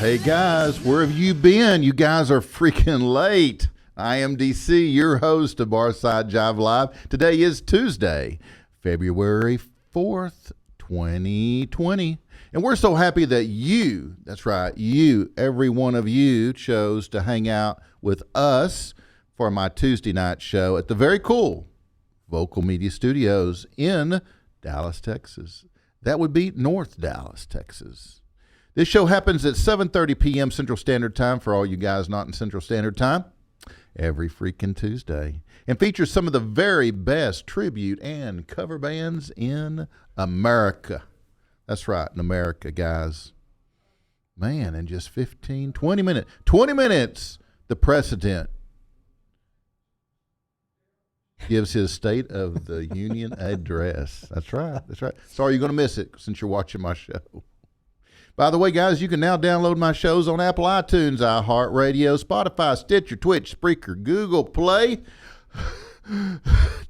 Hey guys, where have you been? You guys are freaking late. I am DC, your host of Barside Jive Live. Today is Tuesday, February 4th, 2020. And we're so happy that you, that's right, you, every one of you, chose to hang out with us for my Tuesday night show at the very cool Vocal Media Studios in Dallas, Texas. That would be North Dallas, Texas. This show happens at 7:30 p.m. Central Standard Time for all you guys not in Central Standard Time every freaking Tuesday, and features some of the very best tribute and cover bands in America. That's right, in America, guys. Man, in just 20 minutes, the president gives his State of the Union address. That's right. Sorry you're going to miss it since you're watching my show. By the way, guys, you can now download my shows on Apple iTunes, iHeartRadio, Spotify, Stitcher, Twitch, Spreaker, Google Play,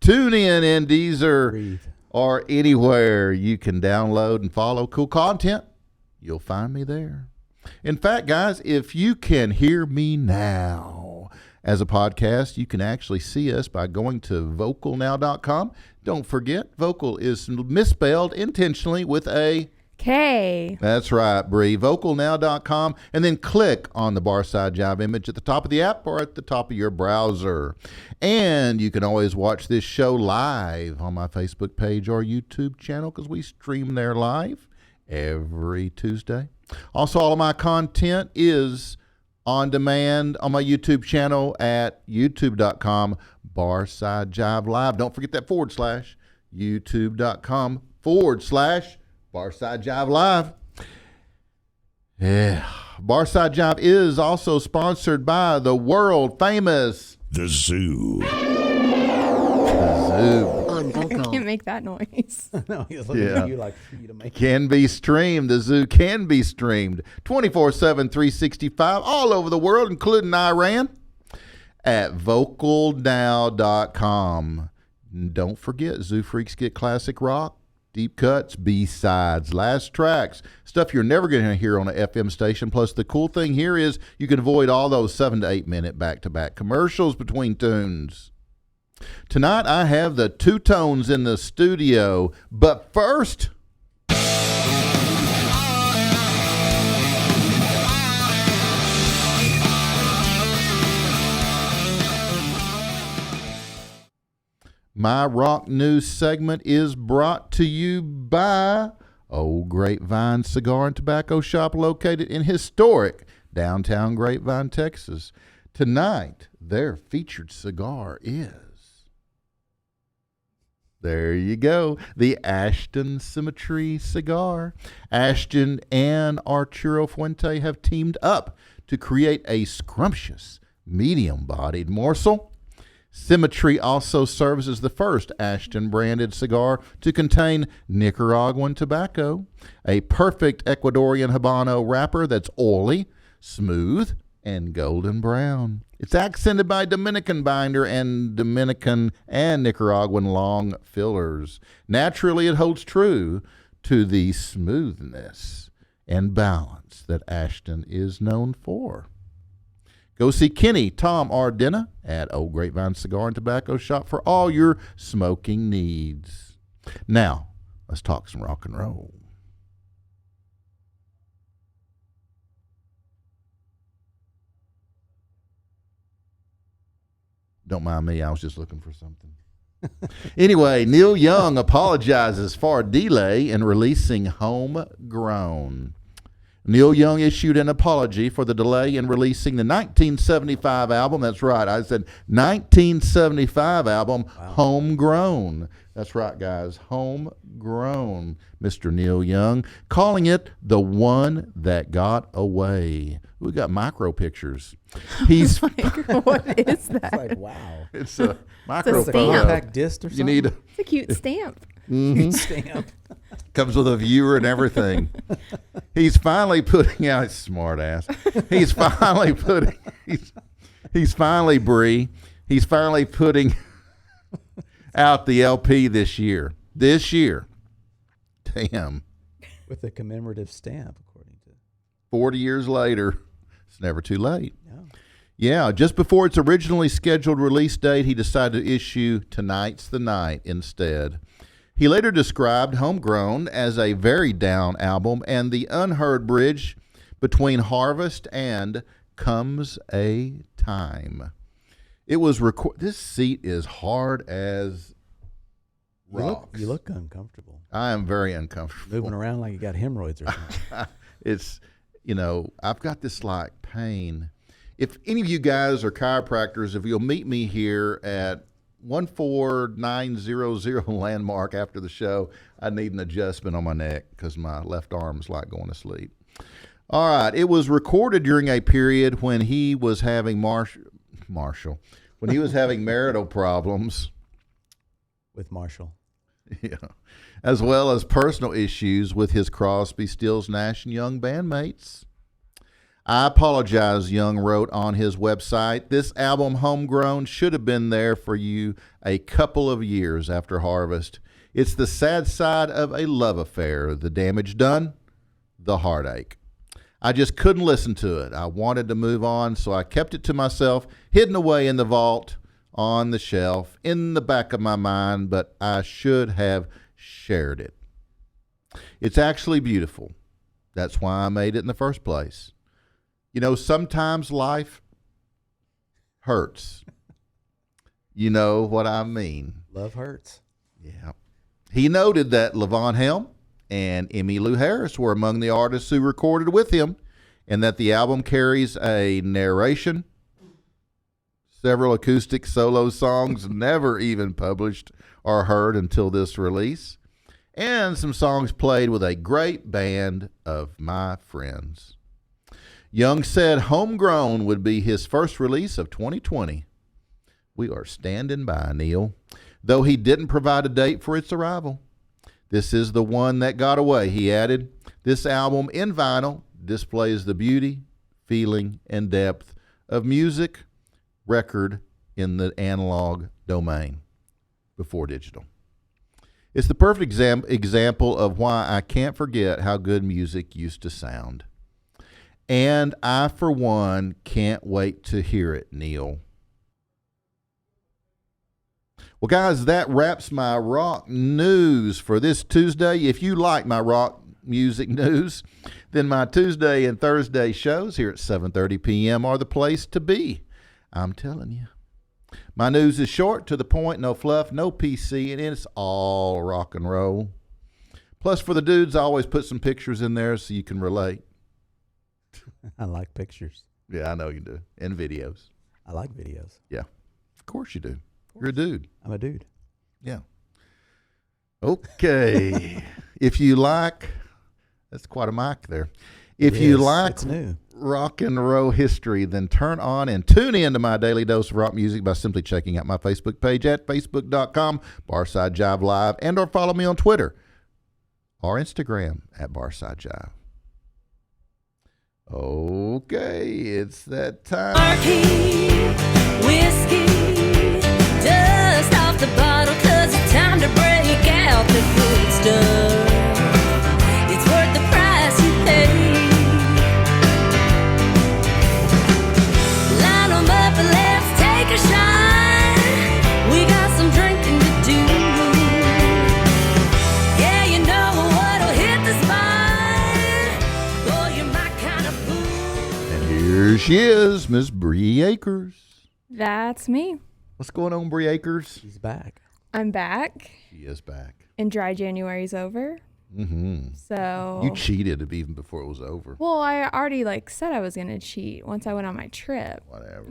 TuneIn, and Deezer, or anywhere you can download and follow cool content. You'll find me there. In fact, guys, if you can hear me now as a podcast, you can actually see us by going to vocalnow.com. Don't forget, vocal is misspelled intentionally with a K. That's right, Bree. Vocalnow.com, and then click on the Barside Jive image at the top of the app or at the top of your browser. And you can always watch this show live on my Facebook page or YouTube channel because we stream there live every Tuesday. Also, all of my content is on demand on my YouTube channel at youtube.com Barside Jive Live. Don't forget that / youtube.com / Barside Jive Live. Yeah. Barside Jive is also sponsored by the world famous The Zoo. The Zoo. I can't make that noise. No, he's looking at you like for you to make it. Can be streamed. The Zoo can be streamed 24/7, 365 all over the world, including Iran, at vocalnow.com. Don't forget, Zoo Freaks get classic rock, deep cuts, B-sides, last tracks, stuff you're never going to hear on an FM station. Plus, the cool thing here is you can avoid all those 7 to 8 minute back-to-back commercials between tunes. Tonight, I have the Two Tones in the studio, but first, my rock news segment is brought to you by Old Grapevine Cigar and Tobacco Shop, located in historic downtown Grapevine, Texas. Tonight, their featured cigar is, there you go, the Ashton Symmetry cigar. Ashton and Arturo Fuente have teamed up to create a scrumptious, medium-bodied morsel. Symmetry also serves as the first Ashton-branded cigar to contain Nicaraguan tobacco, a perfect Ecuadorian Habano wrapper that's oily, smooth, and golden brown. It's accented by Dominican binder and Dominican and Nicaraguan long fillers. Naturally, it holds true to the smoothness and balance that Ashton is known for. Go see Kenny, Tom, or Denna at Old Grapevine Cigar and Tobacco Shop for all your smoking needs. Now, let's talk some rock and roll. Don't mind me, I was just looking for something. Anyway, Neil Young apologizes for a delay in releasing Homegrown. Neil Young issued an apology for the delay in releasing the 1975 album. That's right, I said 1975 album, wow. Homegrown. That's right, guys, Homegrown. Mr. Neil Young, calling it the one that got away. We got micro pictures. He's like, what is that? It's like, wow. It's a micro It's a stamp. Compact disc or something? You need It's a cute stamp. Cute stamp. Comes with a viewer and everything. He's finally putting out, smart ass. He's finally putting, he's finally, Bree, he's finally putting out the LP this year. Damn. With a commemorative stamp, according to. 40 years later, it's never too late. No. Yeah, just before its originally scheduled release date, he decided to issue Tonight's the Night instead. He later described Homegrown as a very down album and the unheard bridge between Harvest and Comes a Time. It was this seat is hard as rocks. You look uncomfortable. I am very uncomfortable. Moving around like you got hemorrhoids or something. It's, I've got this like pain. If any of you guys are chiropractors, if you'll meet me here at 14900 Landmark after the show, I need an adjustment on my neck because my left arm's like going to sleep. All right. It was recorded during a period when he was having when he was having marital problems. With Marshall. Yeah. As well as personal issues with his Crosby, Stills, Nash and Young bandmates. I apologize, Young wrote on his website. This album, Homegrown, should have been there for you a couple of years after Harvest. It's the sad side of a love affair, the damage done, the heartache. I just couldn't listen to it. I wanted to move on, so I kept it to myself, hidden away in the vault, on the shelf, in the back of my mind, but I should have shared it. It's actually beautiful. That's why I made it in the first place. Sometimes life hurts. You know what I mean. Love hurts. Yeah. He noted that Levon Helm and Emmylou Harris were among the artists who recorded with him, and that the album carries a narration, several acoustic solo songs never even published or heard until this release, and some songs played with a great band of my friends. Young said Homegrown would be his first release of 2020. We are standing by, Neil, though he didn't provide a date for its arrival. This is the one that got away, he added. This album in vinyl displays the beauty, feeling, and depth of music record in the analog domain before digital. It's the perfect example of why I can't forget how good music used to sound. And I, for one, can't wait to hear it, Neil. Well, guys, that wraps my rock news for this Tuesday. If you like my rock music news, then my Tuesday and Thursday shows here at 7:30 p.m. are the place to be. I'm telling you. My news is short, to the point, no fluff, no PC, and it's all rock and roll. Plus, for the dudes, I always put some pictures in there so you can relate. I like pictures. Yeah, I know you do. And videos. I like videos. Yeah. Of course you do. You're a dude. I'm a dude. Yeah. Okay. If you like, that's quite a mic there. If you like it's new. rock and roll history, then turn on and tune in to my daily dose of rock music by simply checking out my Facebook page at facebook.com, Barside Jive Live, and or follow me on Twitter or Instagram at Barside Jive. Okay, it's that time. Whiskey, dust off the bottle, 'cause it's time to break out the good stuff. It's worth the price you pay. Line 'em up and let's take a shot. We got some drinking to do. Yeah, you know what'll hit the spot. Oh, you're my kind of fool. And here she is, Miss Bree Akers. That's me. What's going on, Bree Akers? He's back. I'm back, She is back. and dry January's over. Mm-hmm. So You cheated even before it was over. well, I already said I was gonna cheat once I went on my trip. Whatever.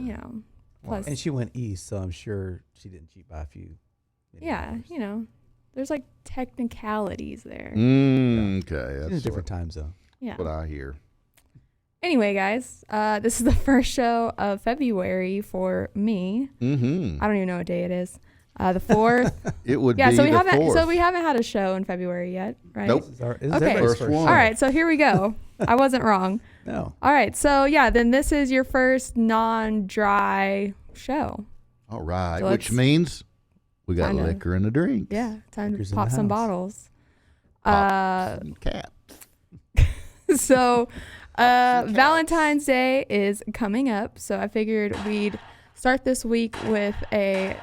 Plus, And she went east, so I'm sure she didn't cheat by a few. yeah, hours. there's technicalities there. Okay, She's in a that's different time zone. Yeah. what I hear. Anyway, guys, this is the first show of February for me. Mm-hmm. I don't even know what day it is. The 4th. It would Yeah, be so we the haven't 4th. so we haven't had a show in February yet, right? Nope. This is Okay. everybody's First one. All right, so here we go. I wasn't wrong. No. All right, so yeah, then this is your first non-dry show. All right, So which let's- means we got Kinda. liquor in the drinks. Yeah, time Liquor's to in pop the some house. bottles. Pops and caps. So Valentine's Day is coming up, so I figured we'd start this week with a.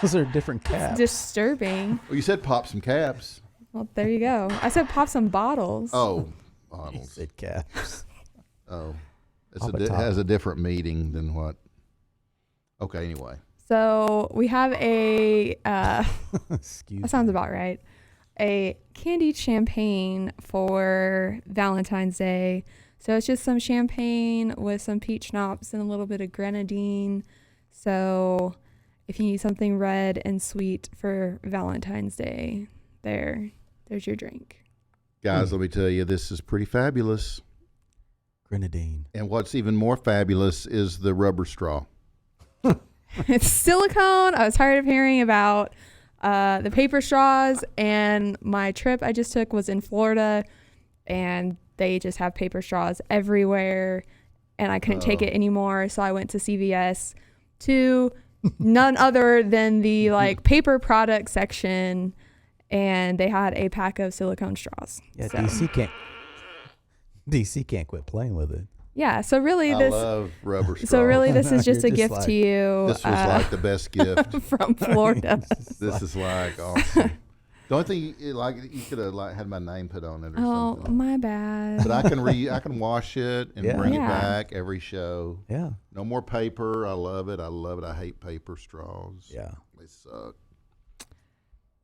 Those are different caps. Disturbing. Well, you said pop some caps. Well, there you go. I said pop some bottles. Oh, You bottles. said caps. Oh, Pop a it top. has a different meaning than what. Okay, anyway. So we have a. Excuse That sounds me. about right. A candied champagne for Valentine's Day. So it's just some champagne with some peach schnapps and a little bit of grenadine. So if you need something red and sweet for Valentine's Day, there's your drink. Guys, let me tell you, this is pretty fabulous. Grenadine. And what's even more fabulous is the rubber straw. It's silicone. I was tired of hearing about the paper straws, and my trip I just took was in Florida, and they just have paper straws everywhere, and I couldn't take it anymore, so I went to CVS to none other than the like paper product section, and they had a pack of silicone straws. Yeah, So, DC can't quit playing with it. yeah, so really I love rubber straw. so really this is just You're a just gift like- to you This was like the best gift. from Florida. This is like awesome. The only thing you could have had my name put on it or Oh, something. my bad. But I can wash it and Yeah. bring it Yeah. back every show. Yeah. No more paper. I love it. I hate paper straws. Yeah. They suck.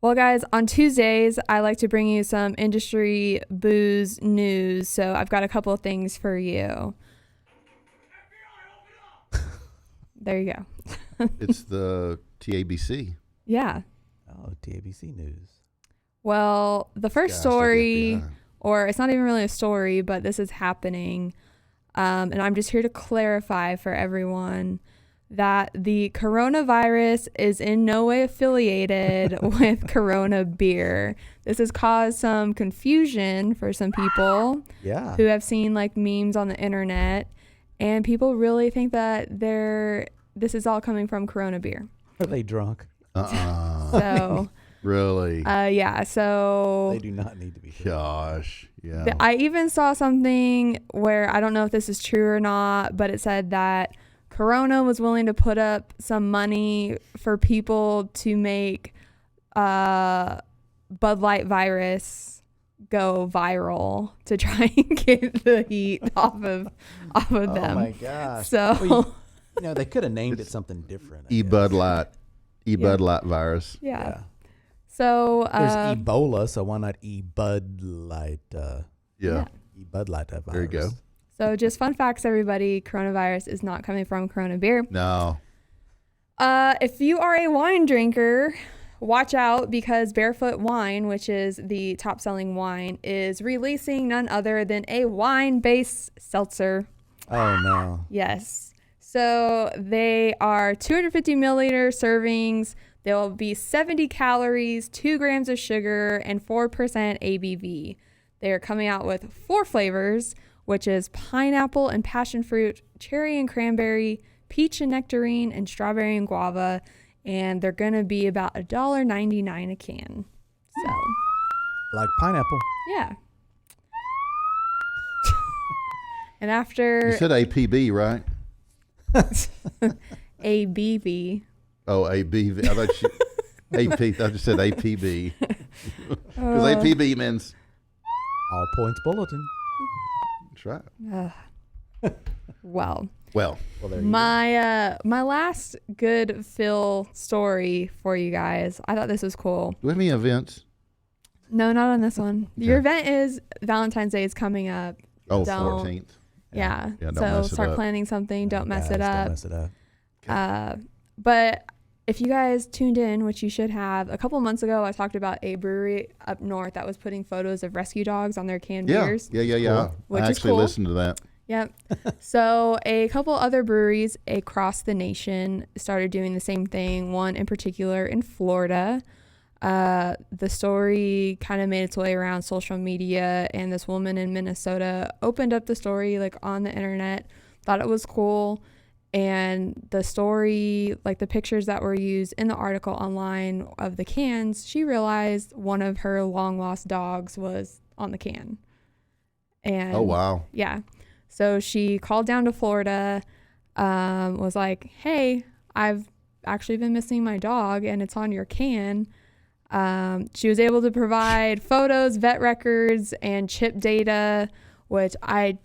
Well, guys, on Tuesdays, I like to bring you some industry booze news. So I've got a couple of things for you. There you go. It's the TABC. Yeah. Oh, TABC news. Well, the first Guys, the story, FBI. or it's not even really a story, but this is happening. And I'm just here to clarify for everyone that the coronavirus is in no way affiliated with Corona beer. This has caused some confusion for some people Yeah. who have seen like memes on the internet, and people really think that this is all coming from Corona beer. Are they drunk? So Really? yeah, so They do not need to be drunk. Gosh. Yeah. I even saw something where I don't know if this is true or not, but it said that Corona was willing to put up some money for people to make Bud Light virus go viral to try and get the heat off of Oh them. my gosh. So Well, they could have named it something different. I Bud guess. Light. Bud Light virus. yeah. Yeah. So There's Ebola, so why not Bud Light? Yeah. Bud Light virus. There you go. So just fun facts, everybody. Coronavirus is not coming from Corona beer. No. If you are a wine drinker, watch out, because Barefoot Wine, which is the top selling wine, is releasing none other than a wine-based seltzer. Oh no. Yes. So they are 250 milliliter servings. There will be 70 calories, 2 grams of sugar, and 4% ABV. They are coming out with 4 flavors, which is pineapple and passion fruit, cherry and cranberry, peach and nectarine, and strawberry and guava. And they're going to be about $1.99 a can. So, Like pineapple. yeah. And after You said APB, right? ABV. Oh, ABV. I thought AP. I just said APB. Because Oh. APB means All points bulletin. that's right. Well, Well, Well, there you go. my last good Phil story for you guys. I thought this was cool. do we have any events? No, not on this one. Your event is Valentine's Day is coming up. Oh, Don't- 14th. Yeah. Yeah, don't So mess it start up. planning something. Don't mess it Guys, up. Don't mess it up. But if you guys tuned in, which you should have, a couple months ago, I talked about a brewery up north that was putting photos of rescue dogs on their canned Yeah. beers. Yeah. Which I is actually cool. listened to that. Yep. So a couple other breweries across the nation started doing the same thing. One in particular in Florida. The story kind of made its way around social media, and this woman in Minnesota opened up the story like on the internet, thought it was cool. And the story, like the pictures that were used in the article online of the cans, she realized one of her long lost dogs was on the can. And Oh, wow. yeah. So she called down to Florida, was like, hey, I've actually been missing my dog and it's on your can. She was able to provide photos, vet records, and chip data, which I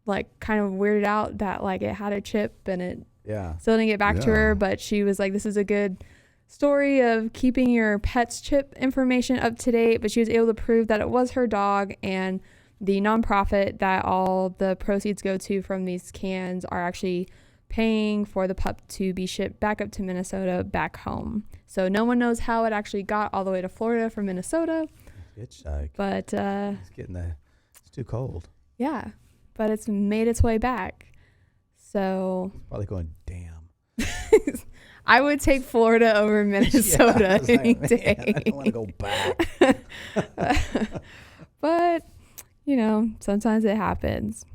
like kind of weirded out that like it had a chip and it still didn't get back to her. But she was like, this is a good story of keeping your pet's chip information up to date. But she was able to prove that it was her dog, and the nonprofit that all the proceeds go to from these cans are actually paying for the pup to be shipped back up to Minnesota, back home. So no one knows how it actually got all the way to Florida from Minnesota. Hitchhike. But it's too cold. yeah, but it's made its way back. So Probably going, damn. I would take Florida over Minnesota any day. I don't want to go back. But, you know, sometimes it happens.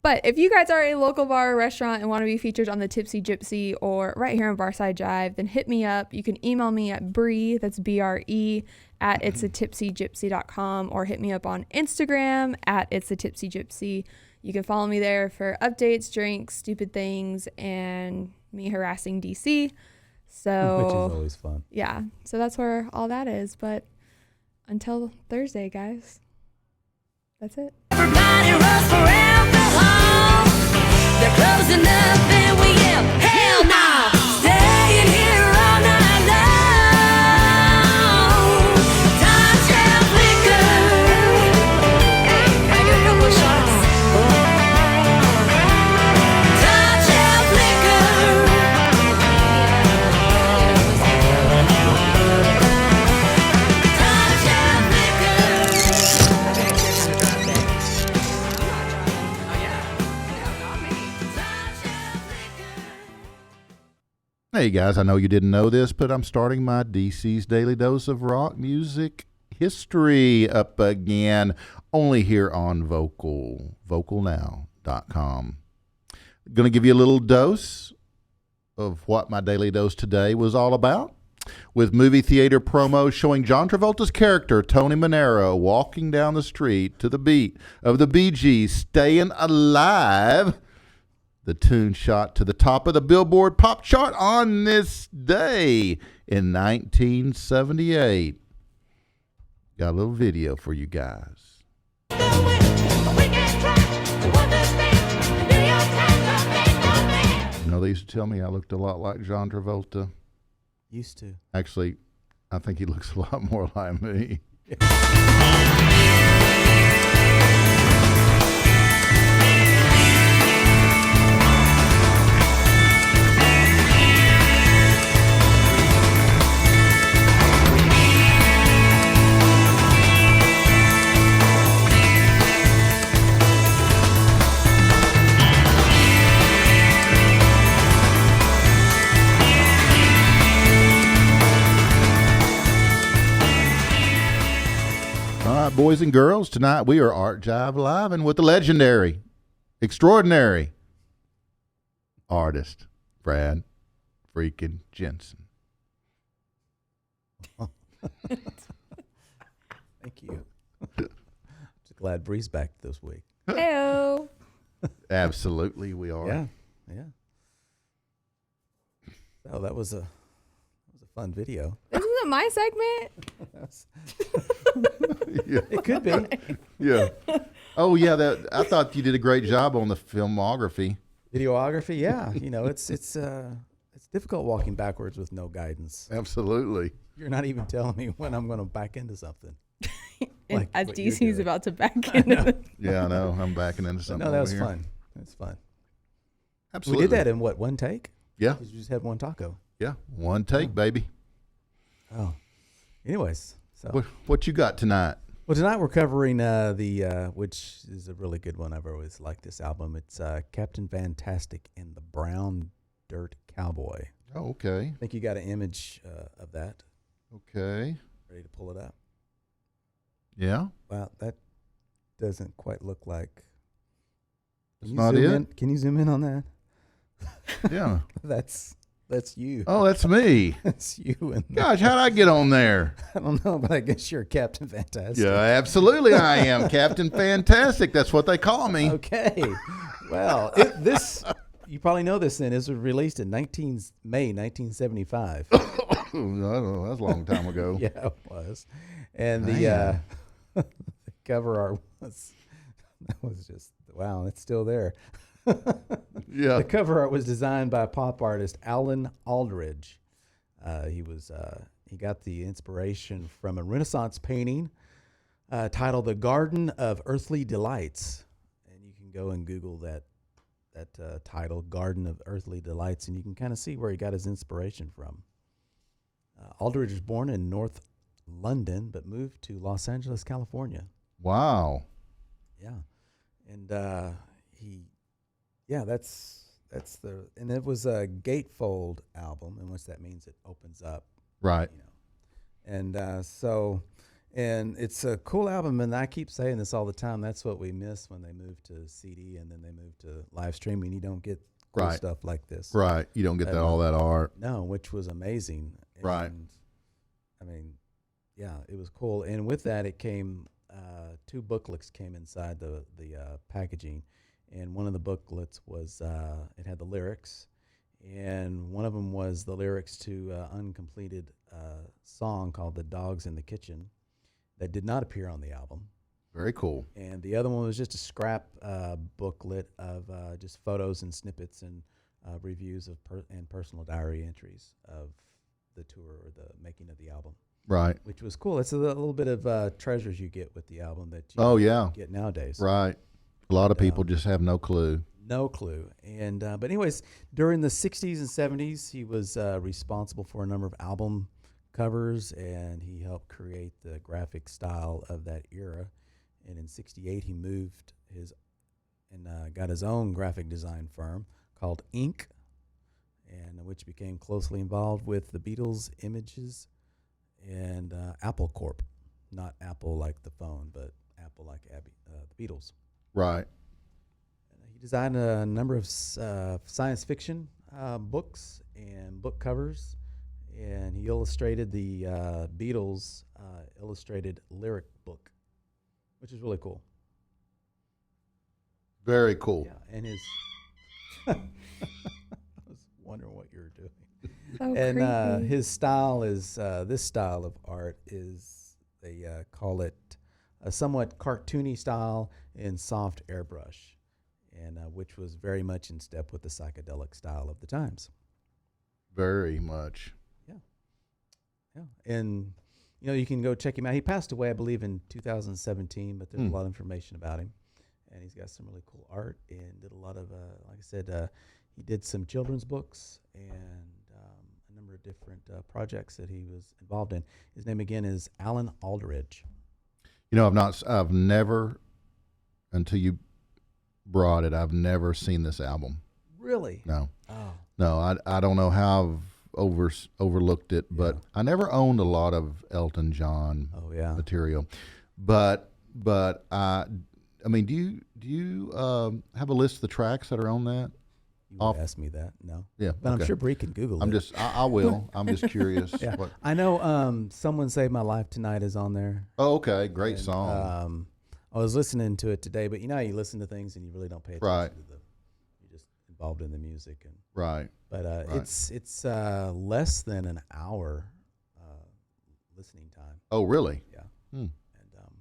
But if you guys are a local bar or restaurant and want to be featured on the Tipsy Gypsy or right here on Barside Jive, then hit me up. You can email me at Bree, that's BRE, at itsatipsygypsy.com, or hit me up on Instagram at itsatipsygypsy. You can follow me there for updates, drinks, stupid things, and me harassing DC. So, Which is always fun. yeah, so that's where all that is. But until Thursday, guys, that's it. Everybody runs for alcohol. They're closing up and we yell, hell no! Staying here all night long. Time shelf liquor. Hey, can I get a couple of shots? Time shelf liquor. Time shelf Hey guys, I know you didn't know this, but I'm starting my DC's Daily Dose of Rock Music History up again, only here on vocalnow.com. Going to give you a little dose of what my Daily Dose today was all about, with movie theater promos showing John Travolta's character, Tony Manero, walking down the street to the beat of the Bee Gees' Stayin' Alive. The tune shot to the top of the Billboard pop chart on this day in 1978. Got a little video for you guys. You know, they used to tell me I looked a lot like John Travolta. Used to. Actually, I think he looks a lot more like me. Boys and girls, tonight we are Art Jive Live and with the legendary, extraordinary artist, Brad freaking Jensen. Thank you. Just glad Bree's back this week. Heyo. Absolutely, we are. Yeah. Oh, that was a fun video. This isn't my segment. Yeah. It could be. Yeah. Oh, yeah. I thought you did a great job on the filmography. Videography, yeah. You know, it's difficult walking backwards with no guidance. Absolutely. You're not even telling me when I'm going to back into something. And Like as what you're DC's doing. about to back into it. Yeah, I know. I'm backing into But something. no, that was over here. fun. That's fun. Absolutely. We did that in what, one take? Yeah. 'Cause you just had one taco. Yeah. One take, baby. Oh. Anyways, so What you got tonight? well, tonight we're covering the which is a really good one. I've always liked this album. It's Captain Fantastic and the Brown Dirt Cowboy. Oh, okay. I think you got an image of that. Okay. Ready to pull it up? Yeah. Wow, that doesn't quite look like. That's not zoom it? in? Can you zoom in on that? Yeah. That's That's you. Oh, that's me. That's you. And Gosh, how'd I get on there? I don't know, but I guess you're Captain Fantastic. Yeah, absolutely I am. Captain Fantastic. That's what they call me. Okay. Well, this you probably know this. Then it was released in May 1975. I don't know. That's a long time ago. Yeah, it was. And the cover art was just wow. It's still there. Yeah. The cover art was designed by pop artist Alan Aldridge. He got the inspiration from a Renaissance painting titled "The Garden of Earthly Delights," and you can go and Google that title, "Garden of Earthly Delights," and you can kind of see where he got his inspiration from. Aldridge was born in North London, but moved to Los Angeles, California. Wow. Yeah, and and it was a gatefold album, and what that means, it opens up, Right. and and it's a cool album, and I keep saying this all the time. That's what we miss when they move to CD and then they move to live streaming. You don't get cool Right. stuff like this, Right. You don't get all that art. No, which was amazing. Right. And, I mean, yeah, it was cool, and with that, it came 2 booklets came inside the packaging. And one of the booklets was, it had the lyrics, and one of them was the lyrics to uncompleted song called "The Dogs in the Kitchen" that did not appear on the album. Very cool. And the other one was just a scrap booklet of just photos and snippets and reviews of and personal diary entries of the tour or the making of the album. Right. Which was cool. It's a little bit of treasures you get with the album that you yeah. get nowadays. Right. A lot of people just have no clue. No clue. And but anyways, during the 60s and 70s, he was responsible for a number of album covers, and he helped create the graphic style of that era. And in 68, he moved got his own graphic design firm called Ink, and which became closely involved with the Beatles, Images, and Apple Corp. Not Apple like the phone, but Apple like the Beatles. Right. He designed a number of science fiction books and book covers, and he illustrated the Beatles illustrated lyric book, which is really cool. Very cool. Yeah, and his I was wondering what you were doing. So And creepy. his style is this style of art is they call it a somewhat cartoony style in soft airbrush, and which was very much in step with the psychedelic style of the times. Very much. Yeah, and you can go check him out. He passed away, I believe, in 2017, but there's a lot of information about him, and he's got some really cool art and did a lot of, like I said, he did some children's books and a number of different projects that he was involved in. His name again is Alan Aldridge. I've never, until you brought it, I've never seen this album. Really? No. Oh. No, I don't know how I've overlooked it, but Yeah. I never owned a lot of Elton John Oh yeah. material. But I mean, do you have a list of the tracks that are on that? You would ask me that? No. Yeah, But okay. I'm sure Bree can Google I'm it. just I will. I'm just curious. Yeah. What, I know Someone Saved My Life Tonight is on there. oh, okay, great And, song. I was listening to it today, but how you listen to things and you really don't pay attention Right. to you're just involved in the music. And Right. but Right. it's less than an hour listening time. Oh, really? Yeah. Hmm. And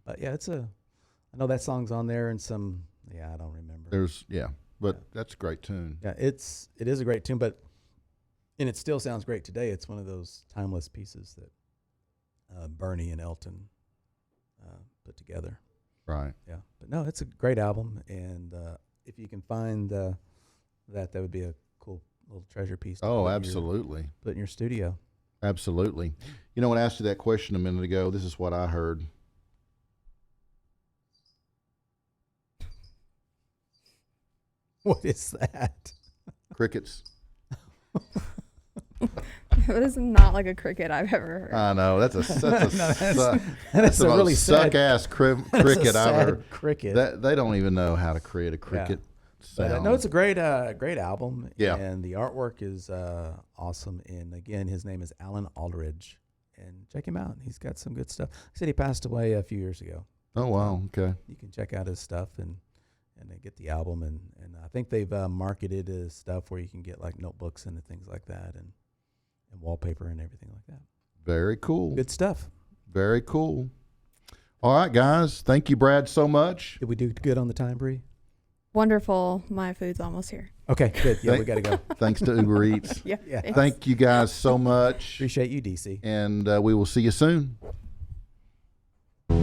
but yeah, I know that song's on there and some I don't remember. But that's a great tune. Yeah, it is a great tune, and it still sounds great today. It's one of those timeless pieces that Bernie and Elton put together. Right. Yeah, but no, it's a great album, and if you can find that would be a cool little treasure piece. To Oh, put absolutely. put in your studio. Absolutely. When I asked you that question a minute ago, this is what I heard. What is that? Crickets. That is not like a cricket I've ever heard. I know that's That's the a really most suck sad ass that's cricket a I've sad heard. cricket. That they don't even know how to create a cricket. But no, it's a great album. Yeah. And the artwork is awesome. And again, his name is Alan Aldridge. And check him out. He's got some good stuff. I said he passed away a few years ago. Oh, wow. Okay. You can check out his stuff and then get the album. And I think they've marketed his stuff where you can get like notebooks and things like that and wallpaper and everything like that. Very cool. Good stuff. Very cool. All right, guys. Thank you, Brad, so much. Did we do good on the time, Bree? Wonderful. My food's almost here. Okay, good. Yeah, we got to go. Thanks to Uber Eats. Yeah. Yeah. thanks. Thank you guys so much. Appreciate you, DC. And we will see you soon. All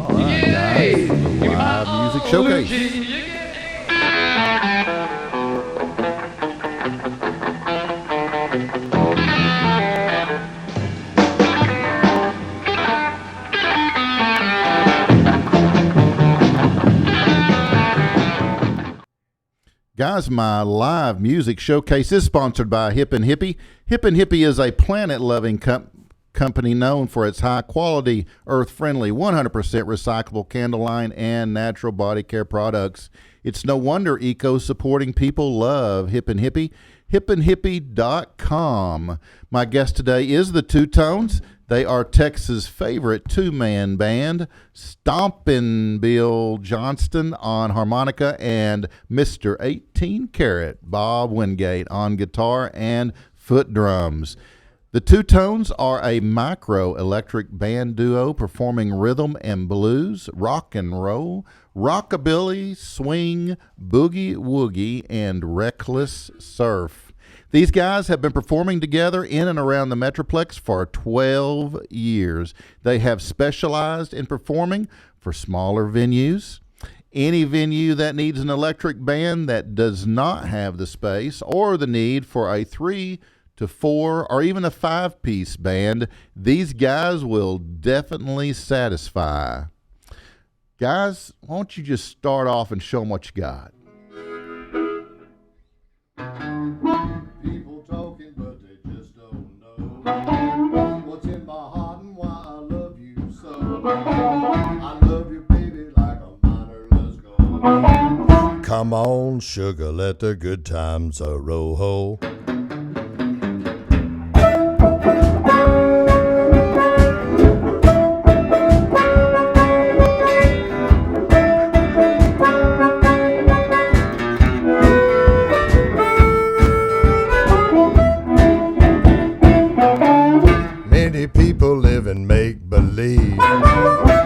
right, guys. The live music showcase. Guys, my live music showcase is sponsored by Hip and Hippie. Hip and Hippie is a planet-loving company known for its high-quality, earth-friendly, 100% recyclable candle line and natural body care products. It's no wonder eco-supporting people love Hip and Hippie. hipandhippie.com. My guest today is the Two Tones. They are Texas' favorite two-man band, Stompin' Bill Johnston on harmonica and Mr. 18 Karat, Bob Wingate on guitar and foot drums. The Two Tones are a micro-electric band duo performing rhythm and blues, rock and roll, rockabilly, swing, boogie-woogie, and reckless surf. These guys have been performing together in and around the Metroplex for 12 years. They have specialized in performing for smaller venues, any venue that needs an electric band that does not have the space or the need for a 3 to 4 or even a 5-piece band. These guys will definitely satisfy. Guys, why don't you just start off and show them what you got? People talking, but they just don't know what's in my heart and why I love you so. I love you, baby, like a miner. Let's go. Come on, sugar, let the good times roll ho.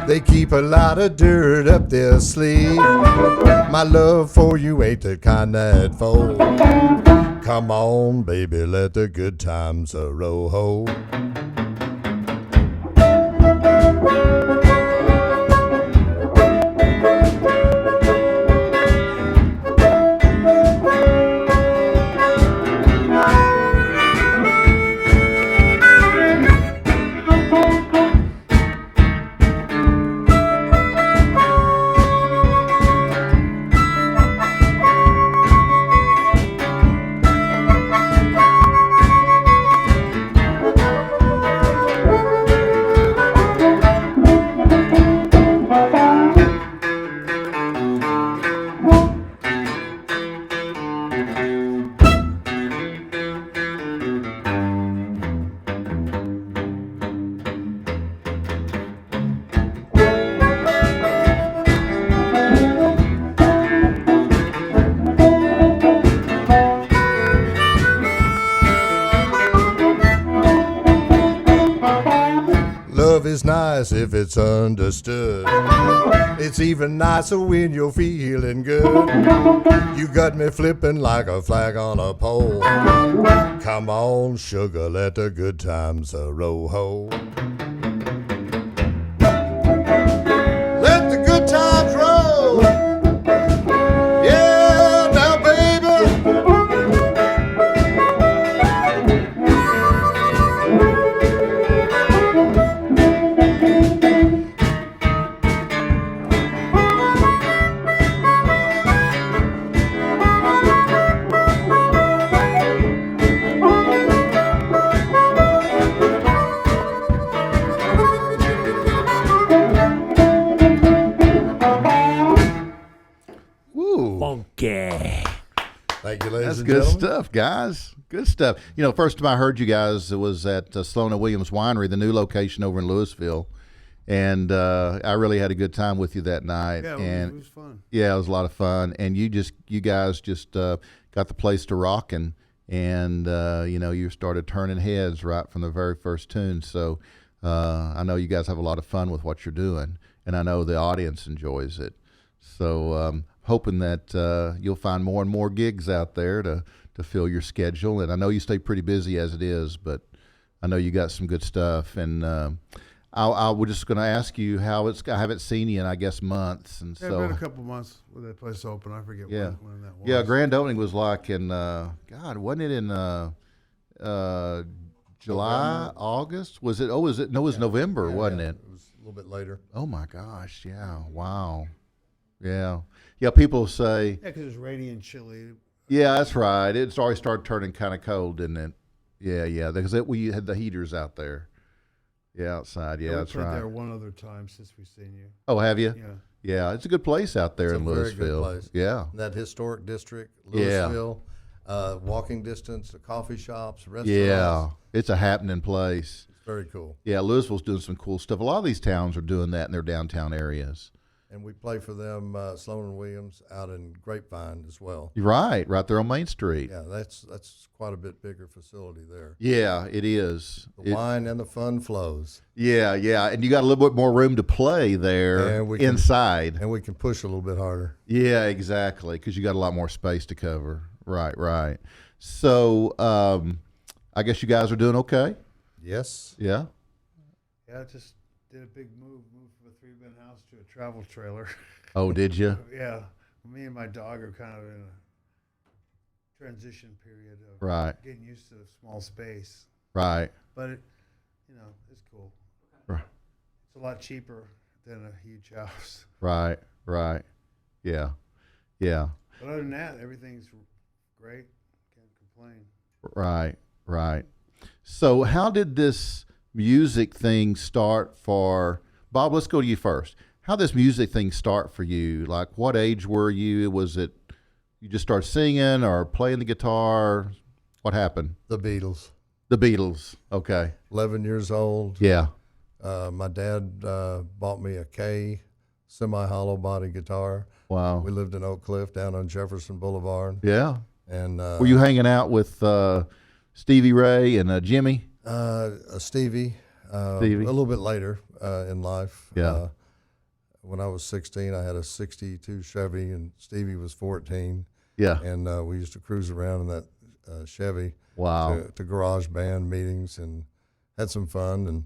They keep a lot of dirt up their sleeve. My love for you ain't the kind that fold. Come on, baby, let the good times roll ho. Nice if it's understood. It's even nicer when you're feeling good. You got me flipping like a flag on a pole. Come on, sugar, let the good times roll ho. Let the good times roll. Yeah, now baby. good gentlemen. stuff, guys. Good stuff. First time I heard you guys it was at Sloan and Williams Winery, the new location over in Louisville, and I really had a good time with you that night. Yeah, and it was fun. yeah, it was a lot of fun. And you guys just got the place to rocking, and you started turning heads right from the very first tune. So I know you guys have a lot of fun with what you're doing, and I know the audience enjoys it. So hoping that you'll find more and more gigs out there to fill your schedule. And I know you stay pretty busy as it is, but I know you got some good stuff. And I was just going to ask you how I haven't seen you in, I guess, months. And Yeah, so it's been a couple months with that place open. I forget Yeah. when that was. yeah, grand opening was like in God, wasn't it in July, November. August? Was it? Oh, was it? No, it was November, wasn't it? It was a little bit later. Oh my gosh! Yeah. Wow. Yeah. Yeah. People say, Yeah, because it was rainy and chilly. yeah, that's right. It's already started turning kind of cold, didn't it? Yeah. Because we had the heaters out there. Yeah, outside. Yeah, we that's played right. there one other time since we've seen you. Oh, have you? Yeah. Yeah, it's a good place out there It's in a very good Louisville. place. Yeah. That historic district, Yeah. Louisville, walking distance to coffee shops, restaurants. Yeah. It's a happening place. It's very cool. Yeah, Louisville's doing some cool stuff. A lot of these towns are doing that in their downtown areas. And we play for them, Sloan and Williams, out in Grapevine as well. You're right there on Main Street. Yeah, that's quite a bit bigger facility there. Yeah, it is. The wine and the fun flows. Yeah, and you got a little bit more room to play there And we can- inside. And we can push a little bit harder. Yeah, exactly, because you got a lot more space to cover. Right. So, I guess you guys are doing okay. Yes. Yeah. Yeah, I just did a big moved from a three-bed house to a travel trailer. Oh, did you? Yeah, me and my dog are kind of in a transition period of Right. getting used to the small space. Right. But it's cool. Right. It's a lot cheaper than a huge house. Right. Yeah. But other than that, everything's great. Can't complain. Right. So, how did this music thing start for Bob? Let's go to you first. How did this music thing start for you? Like, what age were you? Was it you just started singing or playing the guitar? What happened? The Beatles. The Beatles. Okay. 11 years old. Yeah. My dad bought me a K semi-hollow body guitar. Wow. We lived in Oak Cliff down on Jefferson Boulevard. Yeah. And Were you hanging out with Stevie Ray and Jimmy? Stevie, a Stevie. little bit later in life. Yeah. When I was 16, I had a 62 Chevy, and Stevie was 14. Yeah. And we used to cruise around in that Chevy Wow. to garage band meetings and had some fun. And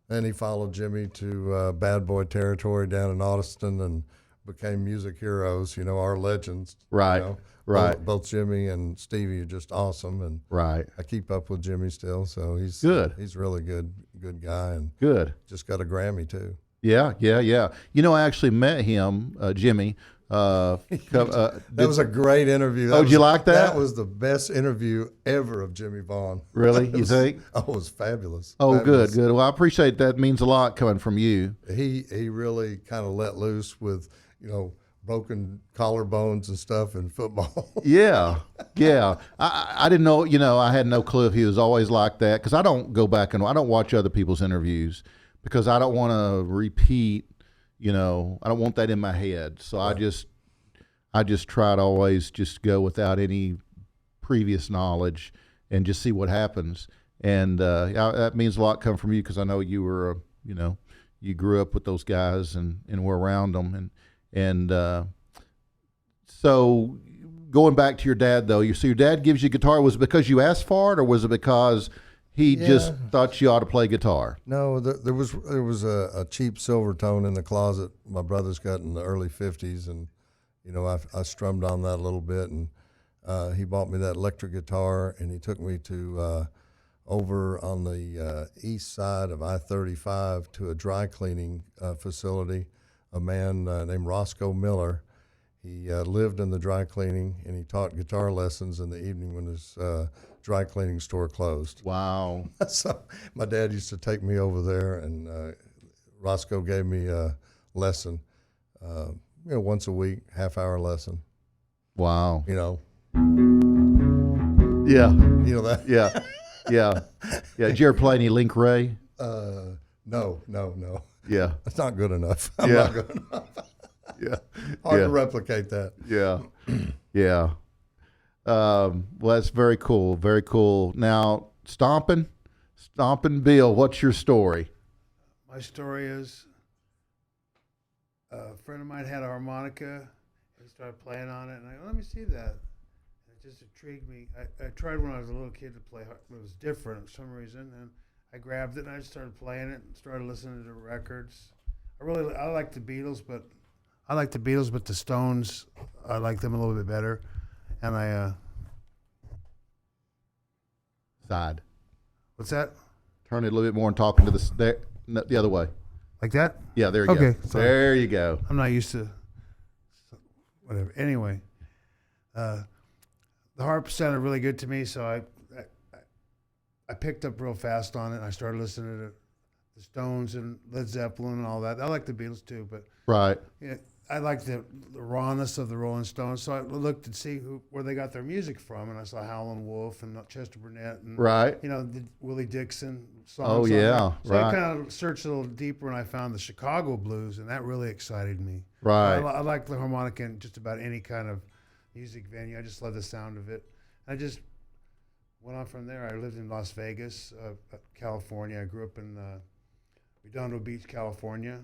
then he followed Jimmy to bad boy territory down in Austin and became music heroes, our legends. Right. Right. Both Jimmy and Stevie are just awesome. And Right. I keep up with Jimmy still, so he's Good. He's really good guy, and Good. just got a Grammy too. Yeah. I actually met him, Jimmy. That was a great interview. Did you like that? That was the best interview ever of Jimmy Vaughn. Really? It You was- think? Oh, it was fabulous. Oh, Fabulous. good. Well, I appreciate that. It means a lot coming from you. He really kind of let loose with broken collarbones and stuff in football. Yeah. I didn't know. I had no clue if he was always like that because I don't go back and I don't watch other people's interviews because I don't want to repeat. I don't want that in my head. So I just try to always just go without any previous knowledge and just see what happens. And that means a lot coming from you because I know you were, you grew up with those guys and were around them. And so going back to your dad, though, so your dad gives you guitar. Was it because you asked for it or was it because he just thought you ought to play guitar? No, there was a cheap silver tone in the closet my brother's got in the early 50s, and I strummed on that a little bit, and he bought me that electric guitar, and he took me to over on the east side of I-35 to a dry cleaning facility. A man named Roscoe Miller. He lived in the dry cleaning, and he taught guitar lessons in the evening when his dry cleaning store closed. Wow. So my dad used to take me over there, and Roscoe gave me a lesson, once a week, half-hour lesson. Wow. Yeah. You know that? Yeah. Yeah. Yeah. Did you ever play any Link Ray? No. Yeah. That's not good enough. I'm Yeah. not good enough. Yeah. Hard Yeah. to replicate that. Yeah. Yeah. Well, that's very cool. Very cool. Now, Stompin' Bill, what's your story? My story is a friend of mine had a harmonica and started playing on it, and I go, let me see that. And it just intrigued me. I tried when I was a little kid to play, it was different for some reason, and I grabbed it and I just started playing it and started listening to records. I like the Beatles, but the Stones, I like them a little bit better. And I Side. what's that? Turn it a little bit more and talking to the other way. Like that? Yeah, there you Okay, go. sorry. There you go. I'm not used to whatever. Anyway, the harp sounded really good to me, so I picked up real fast on it. And I started listening to the Stones and Led Zeppelin and all that. I like the Beatles too, but Right. yeah, I like the rawness of the Rolling Stones. So I looked to see where they got their music from, and I saw Howlin' Wolf and Chester Burnett and Right. the Willie Dixon songs. Oh, on yeah, there. So right. I kind of searched a little deeper, and I found the Chicago blues, and that really excited me. Right. I like the harmonica in just about any kind of music venue. I just love the sound of it. I just went on from there. I lived in Las Vegas, California. I grew up in Redondo Beach, California.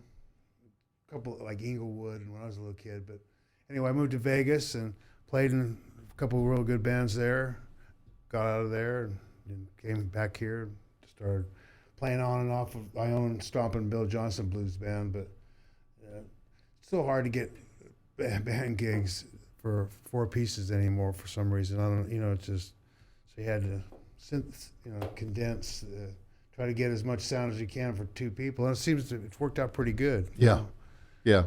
A couple like Inglewood, and when I was a little kid. But anyway, I moved to Vegas and played in a couple of real good bands there. Got out of there and came back here and started playing on and off of my own Stompin' Bill Johnston blues band. But it's so hard to get band gigs for four pieces anymore for some reason. I don't, it's just so you had to condense, try to get as much sound as you can for two people, and it seems it's worked out pretty good. Yeah. Yeah.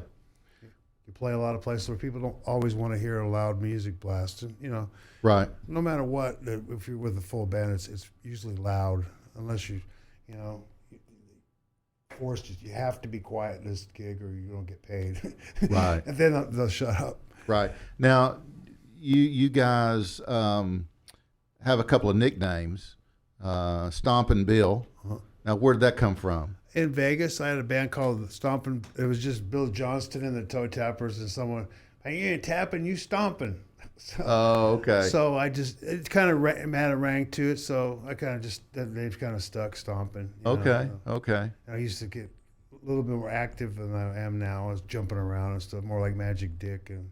You play a lot of places where people don't always want to hear a loud music blast, and Right. no matter what, if you're with a full band, it's usually loud unless you forced. You have to be quiet in this gig or you don't get paid. Right. And then they'll shut up. Right. Now, you guys have a couple of nicknames, Stompin' Bill. Now, where did that come from? In Vegas, I had a band called Stompin'. It was just Bill Johnston and the Toe Tappers and someone, hey, you ain't tapping, you stomping. So, Oh, okay. so it kind of had a rank to it, so I kind of that name kind of stuck, Stompin'. Okay. Okay. I used to get a little bit more active than I am now. I was jumping around and stuff, more like Magic Dick, and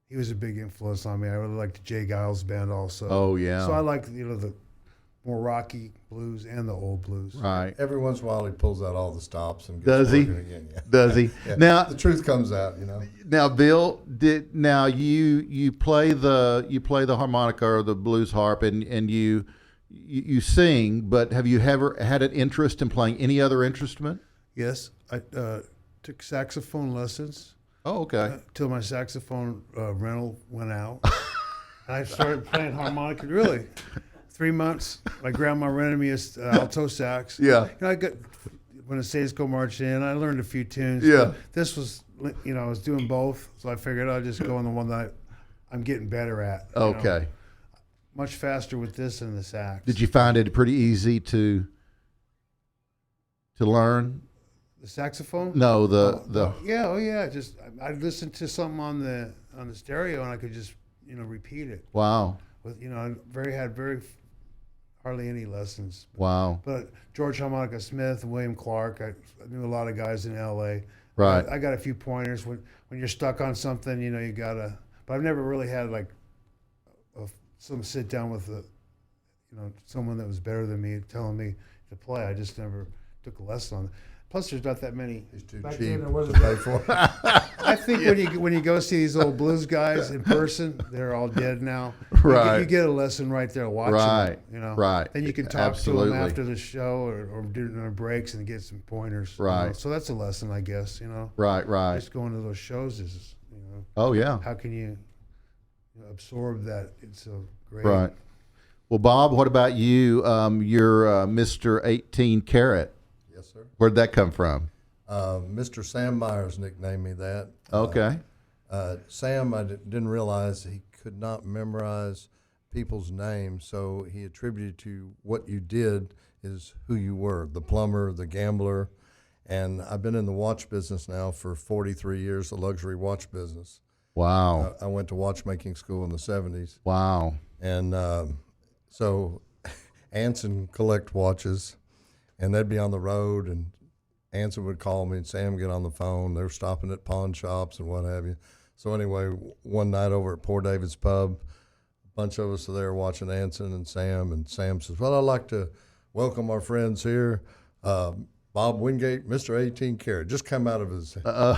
he was a big influence on me. I really liked the Jay Giles band also. Oh, yeah. So I like the more rocky blues and the old blues. Right. Every once in a while, he pulls out all the stops and gets Does he? working again. Yeah. Does he? Yeah. Now, The truth comes out, Now, Bill, you play the harmonica or the blues harp, and you sing, but have you ever had an interest in playing any other instrument? Yes, I took saxophone lessons Oh, okay. till my saxophone rental went out. And I started playing harmonica. Really, 3 months. My grandma rented me an alto sax. Yeah. I got when the States Go Marching In. I learned a few tunes. Yeah. But this was, I was doing both, so I figured I'd just go on the one that I'm getting better at. Okay. Much faster with this than the sax. Did you find it pretty easy to learn? The saxophone? No, the Yeah, oh yeah. Just I listened to something on the stereo and I could just repeat it. wow, With I had very hardly any lessons. wow, But George Harmonica Smith and William Clark, I knew a lot of guys in L.A. right, I got a few pointers when you're stuck on something. You gotta. But I've never really had like some sit down with someone that was better than me telling me to play. I just never took a lesson on it. Plus, there's not that many. He's too Back cheap then, there to wasn't pay for. I think when you go see these old blues guys in person, they're all dead now. Right. You get a lesson right there watching Right. them. Right. Then you can talk Absolutely. to them after the show or during our breaks and get some pointers. Right. So that's a lesson, I guess. right. Just going to those shows is Oh yeah, how can you absorb that? It's so great. right. Well, Bob, what about you? You're Mr. 18 Karat. Yes, sir. Where'd that come from? Mr. Sam Myers nicknamed me that. Okay. Sam, I didn't realize he could not memorize people's names. So he attributed to what you did is who you were, the plumber, the gambler. And I've been in the watch business now for 43 years, the luxury watch business. Wow. I went to watchmaking school in the 70s. Wow. And so Anson collect watches, and they'd be on the road, and Anson would call me and Sam get on the phone. They were stopping at pawn shops and what have you. So anyway, one night over at Poor David's Pub, a bunch of us are there watching Anson and Sam says, well, I'd like to welcome our friends here. Bob Wingate, Mr. 18 Karat, just come out of his. So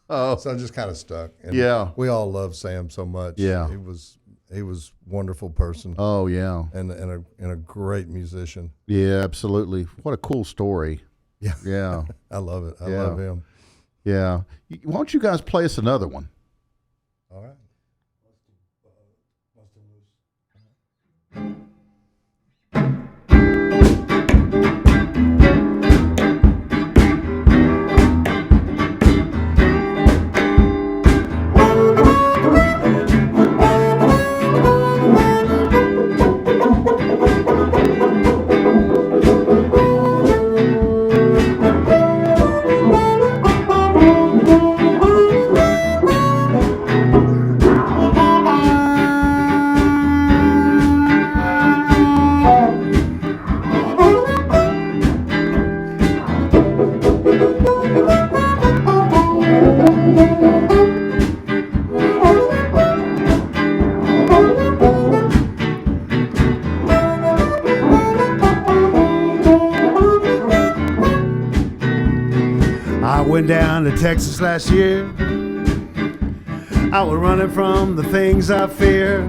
I just kind of stuck. And Yeah. we all love Sam so much. Yeah. He was a wonderful person. Oh, yeah. And a great musician. Yeah, absolutely. What a cool story. Yeah. Yeah. I love it. I Yeah. love him. Yeah. Why don't you guys play us another one? All right. I went down to Texas last year. I was running from the things I fear,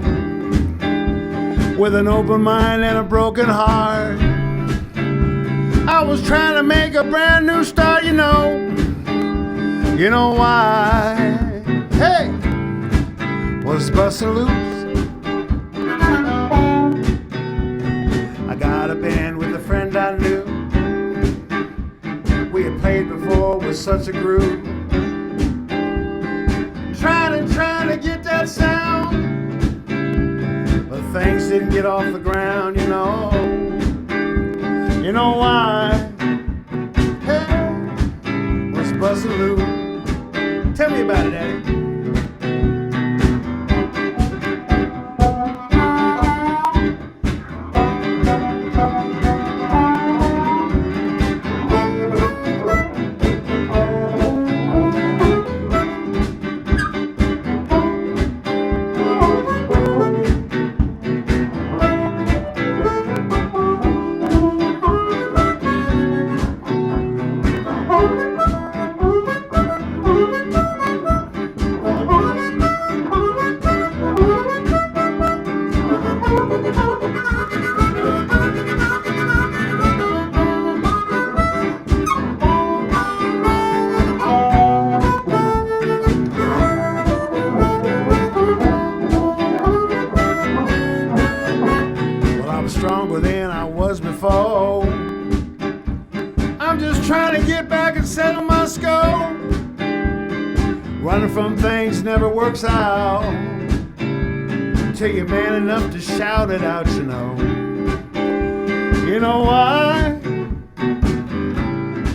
with an open mind and a broken heart. I was trying to make a brand new start, you know. You know why? Hey, was busting loose. I got a band with a friend I knew. We had played before with such a groove. Trying to get that sound, but things didn't get off the ground, you know. You know why? Hey, was busting loose. Tell me about it, Daddy. Stronger than I was before. I'm just trying to get back and settle my score. Running from things never works out till you're man enough to shout it out, you know. You know why?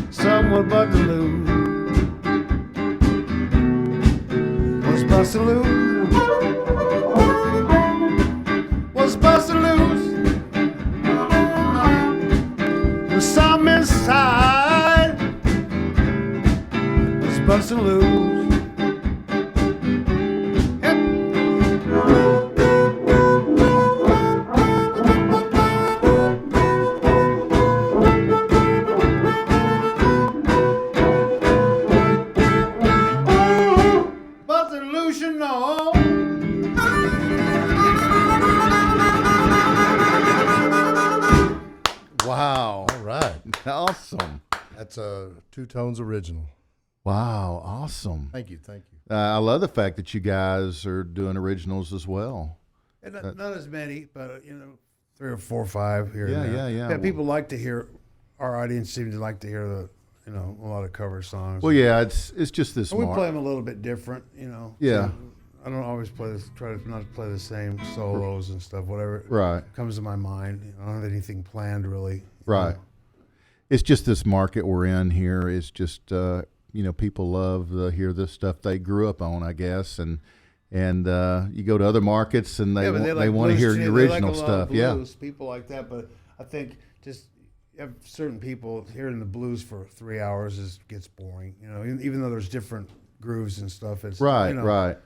Someone but to lose was bustin' loose. Was bustin' loose. Some inside was busting loose. Yep. Busting loose, you know. Wow. All right. Awesome. That's a Two Tones original. Wow. Awesome. Thank you. Thank you. I love the fact that you guys are doing originals as well. And not as many, but 3 or 4 or 5 here. Yeah, and there. yeah. People like to hear. Our audience seems to like to hear a lot of cover songs. Well, yeah, it's just this And we smart. play them a little bit different, Yeah. So I don't always try to not play the same solos and stuff. Whatever Right. comes to my mind. I don't have anything planned really. Right. It's just this market we're in here is just people love to hear this stuff they grew up on, I guess, and you go to other markets and they want to hear the original stuff. Blues, people like that, but I think just you have certain people hearing the blues for 3 hours gets boring. Even though there's different grooves and stuff, it's right. Right.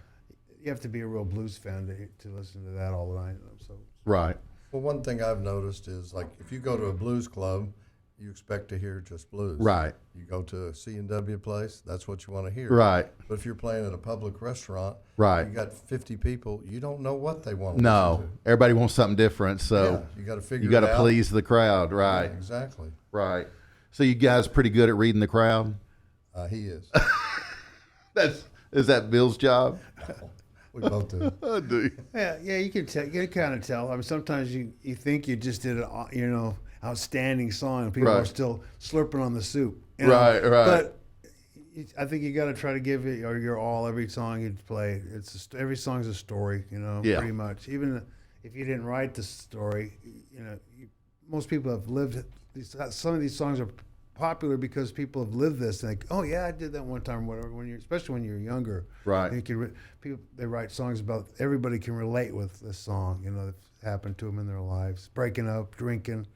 You have to be a real blues fan to listen to that all the night. So right. Well, one thing I've noticed is like if you go to a blues club, you expect to hear just blues. Right. You go to a C&W place, that's what you want to hear. Right. But if you're playing at a public restaurant, right, you got 50 people, you don't know what they want to no, listen to. Everybody wants something different, so you got to figure you got it out. to please the crowd, right? Yeah, exactly. Right. So you guys pretty good at reading the crowd? He is. Is that Bill's job? We both do. I do. Yeah, you can tell. You can kind of tell. I mean, sometimes you think you just did an outstanding song, and people Right. are still slurping on the soup. Right. But I think you got to try to give it your all every song you play. Every song's a story, Yeah. pretty much. Even if you didn't write the story, most people have lived. Some of these songs are popular because people have lived this. Like, oh yeah, I did that one time. Whatever. Especially when you're younger, Right. They write songs about everybody can relate with this song. That's happened to them in their lives, breaking up, drinking,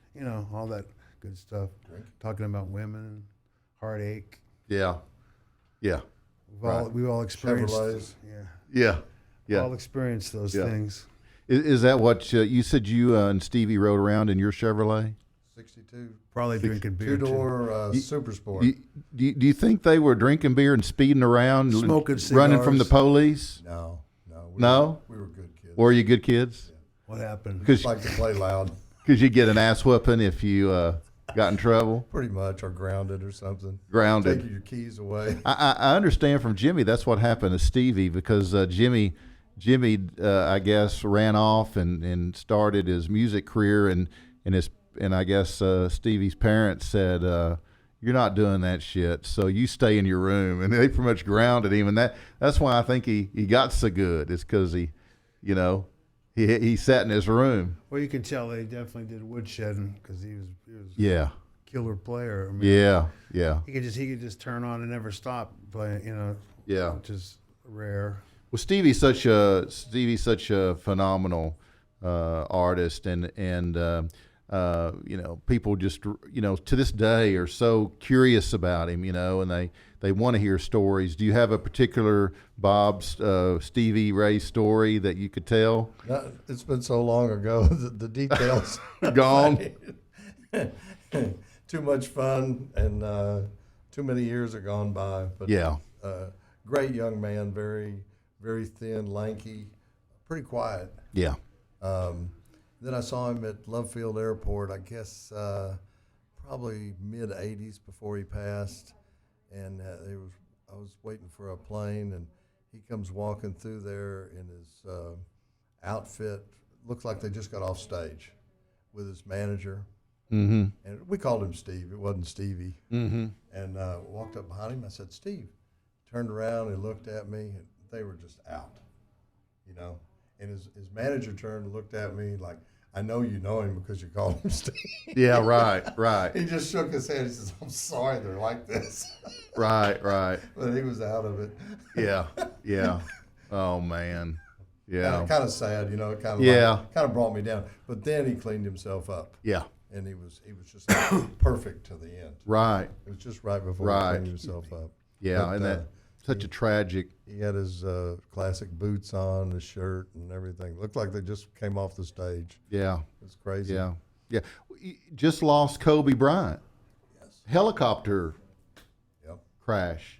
all that good stuff. Talking about women and heartache. Yeah. Yeah. We've all experienced. Chevrolets. Yeah. All experienced those things. Is that what you said you and Stevie rode around in your Chevrolet? 62. Probably drinking beer too. Two-door Super Sport. Do you think they were drinking beer and speeding around, Smoking running from the cigars. police? No. No? We were good kids. Were you good kids? What happened? We just like to play loud. Because you get an ass whooping if you got in trouble? Pretty much, or grounded or something. Grounded. Take your keys away. I understand from Jimmy that's what happened to Stevie because Jimmy I guess ran off and started his music career and I guess Stevie's parents said you're not doing that shit, so you stay in your room, and they pretty much grounded him, and that's why I think he got so good. It's because he sat in his room. Well, you can tell they definitely did woodshedding because he was Yeah. a killer player. I mean, Yeah. He could just turn on and never stop playing. Yeah. Which is rare. Well, Stevie's such a phenomenal artist, and people just to this day are so curious about him, and they want to hear stories. Do you have a particular Stevie Ray story that you could tell? No, it's been so long ago. The details Gone. Too much fun, and too many years have gone by. But Yeah. Great young man, very, very thin, lanky, pretty quiet. Yeah. Then I saw him at Love Field Airport, I guess probably mid-'80s before he passed. And I was waiting for a plane, and he comes walking through there in his outfit. Looks like they just got off stage with his manager. Mm-hmm. And we called him Steve. It wasn't Stevie. Mm-hmm. And walked up behind him. I said, Steve. Turned around and looked at me, and they were just out, And his manager turned and looked at me like, I know you know him because you called him Steve. Yeah, right. He just shook his head. He says, I'm sorry they're like this. Right. But he was out of it. Yeah. Oh, man. Yeah. Kind of sad, it kind of brought me down. But then he cleaned himself up. Yeah. And he was just perfect to the end. Right. It was just right before he cleaned himself up. Yeah, But, and that such a tragic. He had his classic boots on, his shirt, and everything. Looked like they just came off the stage. Yeah. It's crazy. Yeah. We just lost Kobe Bryant. Yes. Helicopter Yep. crash.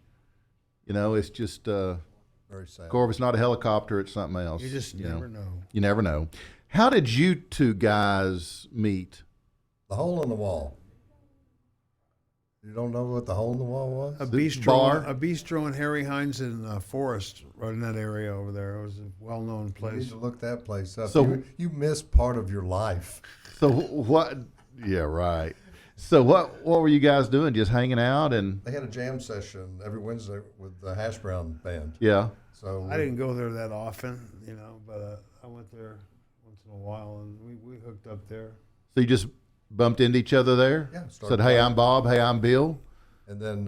It's just. Very sad. Of course, it's not a helicopter; it's something else. You just never know. You never know. How did you two guys meet? The hole in the wall. You don't know what the hole in the wall was? A The bistro, bar? a bistro and Harry Hines in Forest, right in that area over there. It was a well-known You place. need to look that place up. So- You missed part of your life. So what? Yeah, right. So what were you guys doing? Just hanging out and They had a jam session every Wednesday with the Hash Brown Band. yeah. So I didn't go there that often, but I went there once in a while, and we hooked up there. So you just bumped into each other there? Yeah, Said, started hey, playing. I'm Bob. Hey, I'm Bill. And then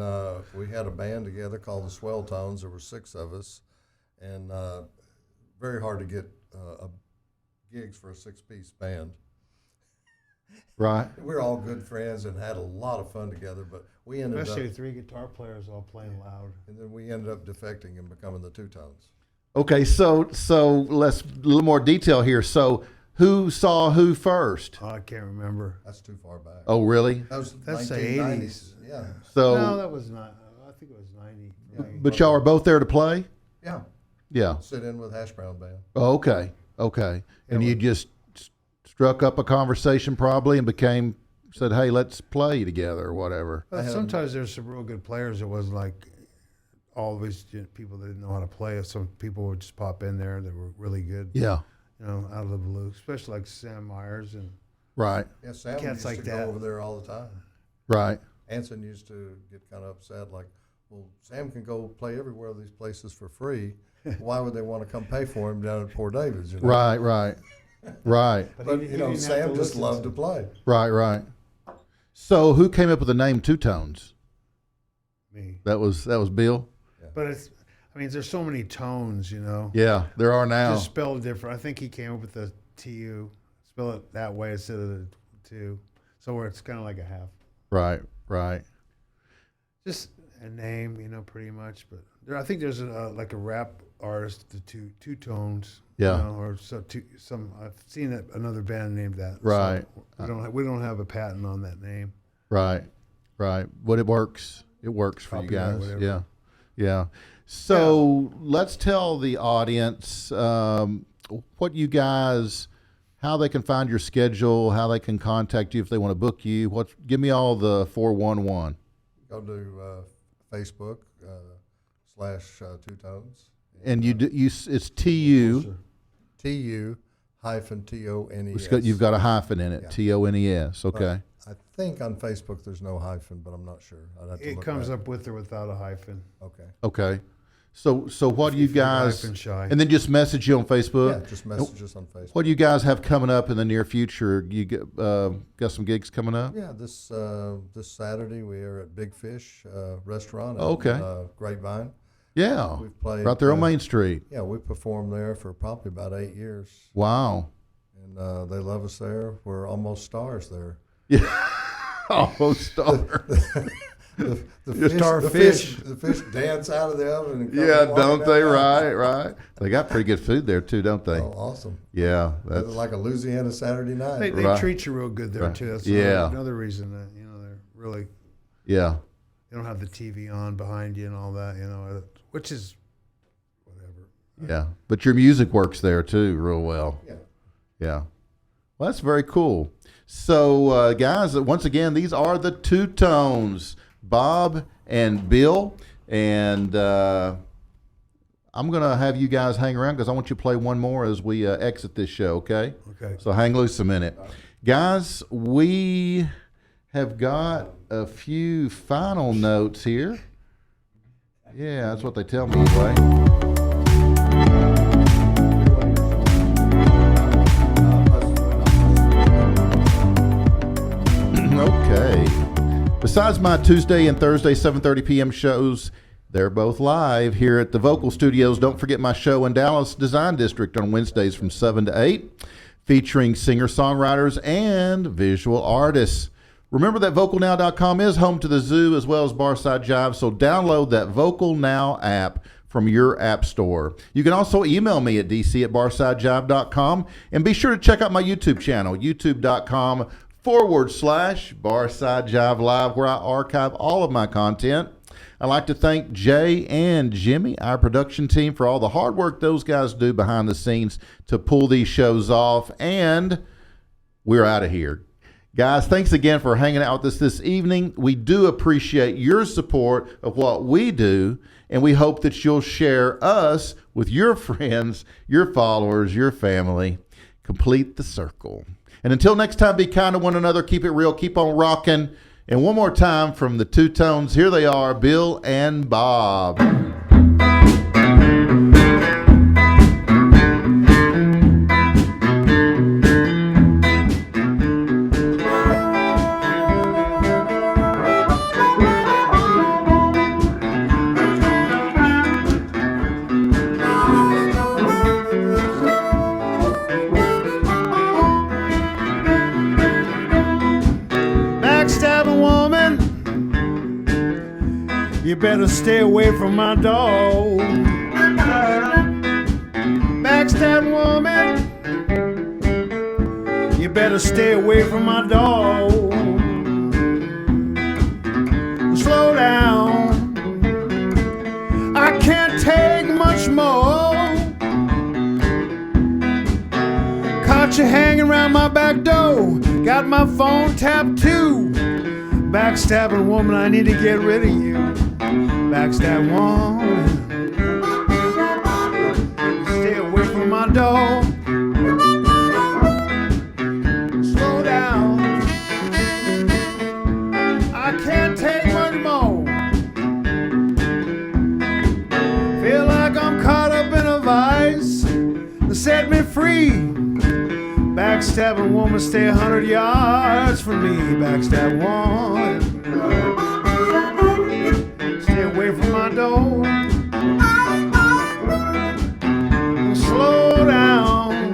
we had a band together called the Swell Tones. There were 6 of us, and very hard to get gigs for a 6-piece band. Right. We were all good friends and had a lot of fun together, but we ended Especially up, 3 guitar players all playing loud. and then we ended up defecting and becoming the Two Tones. Okay, so let's a little more detail here. So who saw who first? Oh, I can't remember. That's too far back. Oh, really? That was That's the 1990s. 80s. Yeah, So, No, that was not. I think it was 90. but y'all are both there to play? yeah. Yeah. Sit in with Hash Brown Band. Oh, okay. Okay. And Yeah, you just struck up a conversation probably and said, hey, let's play together or whatever. But I had- sometimes there's some real good players. It wasn't like always people that didn't know how to play. Some people would just pop in there that were really good, Yeah. out of the blue, especially like Sam Myers and Right. Yeah, Sam Cats used like to that. go over there all the time. Right. Anson used to get kind of upset, like, well, Sam can go play everywhere these places for free. Why would they want to come pay for him down at Poor David's? You know? Right. Right. Right. But, he you know, didn't have Sam to just listen loved to to play. Right. Right. So who came up with the name Two Tones? me. That was Bill? But there's so many tones, Yeah, there are now. Just spelled different. I think he came up with the TU, spell it that way instead of the 2. So where it's kind of like a half. Right. Right. Just a name, pretty much. But I think there's like a rap artist, the two tones. Yeah. Or some. I've seen another band named that. Right. So we don't have a patent on that name. Right. Right. But it works. It works for you Copyright, guys. whatever. Yeah. Yeah. So let's tell the audience what you guys, how they can find your schedule, how they can contact you if they want to book you. Give me all the 411. Go to Facebook /Two Tones. And it's TU. TU-TONES. You've got a hyphen in it. Yeah. TONES. Okay. I think on Facebook there's no hyphen, but I'm not sure. I'd have to It look comes back. up with or without a hyphen. Okay. Okay. So what do you If you're guys? hyphen shy. And then just message you on Facebook. Yeah, just message us on Facebook. What do you guys have coming up in the near future? You got some gigs coming up? Yeah, this Saturday we are at Big Fish Restaurant. Oh, okay. Grapevine. Yeah. We've played Right there on Main Street. Yeah, we performed there for probably about 8 years, Wow. and they love us there. We're almost stars there. Yeah. Almost star. The You're fish, starfish. the fish dance out of the oven. And come Yeah, walking don't down they? the aisle. Right. They got pretty good food there too, don't they? Oh, awesome! Yeah. It's That's like a Louisiana Saturday night. They Right. treat you real good there Right. too. That's Yeah. another reason that they're really yeah. they don't have the TV on behind you and all that. Which is whatever. Yeah. But your music works there too, real well. Yeah. Yeah. Well, that's very cool. So, guys, once again, these are the Two Tones, Bob and Bill. And I'm going to have you guys hang around because I want you to play one more as we exit this show, okay? Okay. So hang loose a minute. Guys, we have got a few final notes here. Yeah, that's what they tell me anyway. Okay. Besides my Tuesday and Thursday 7:30 p.m. shows, they're both live here at the Vocal Studios. Don't forget my show in Dallas Design District on Wednesdays from 7 to 8, featuring singer-songwriters and visual artists. Remember that VocalNow.com is home to the Zoo as well as Barside Jive, so download that Vocal Now app from your app store. You can also email me at dc@barsidejive.com, and be sure to check out my YouTube channel, youtube.com/Barside Jive Live, where I archive all of my content. I'd like to thank Jay and Jimmy, our production team, for all the hard work those guys do behind the scenes to pull these shows off, and we're out of here. Guys, thanks again for hanging out with us this evening. We do appreciate your support of what we do, and we hope that you'll share us with your friends, your followers, your family. Complete the circle. And until next time, be kind to one another. Keep it real. Keep on rocking. And one more time from the Two Tones, here they are, Bill and Bob. Backstabbing woman, you better stay away from my dog. Backstabbing woman, you better stay away from my dog. Slow down, I can't take much more. Caught you hanging around my back door, got my phone tapped too. Backstabbing woman, I need to get rid of you. Backstab woman, stay away from my door. Slow down, I can't take much more. Feel like I'm caught up in a vice. Set me free. Backstabbing woman, stay 100 yards from me. Backstab woman, stay away from my door. Slow down,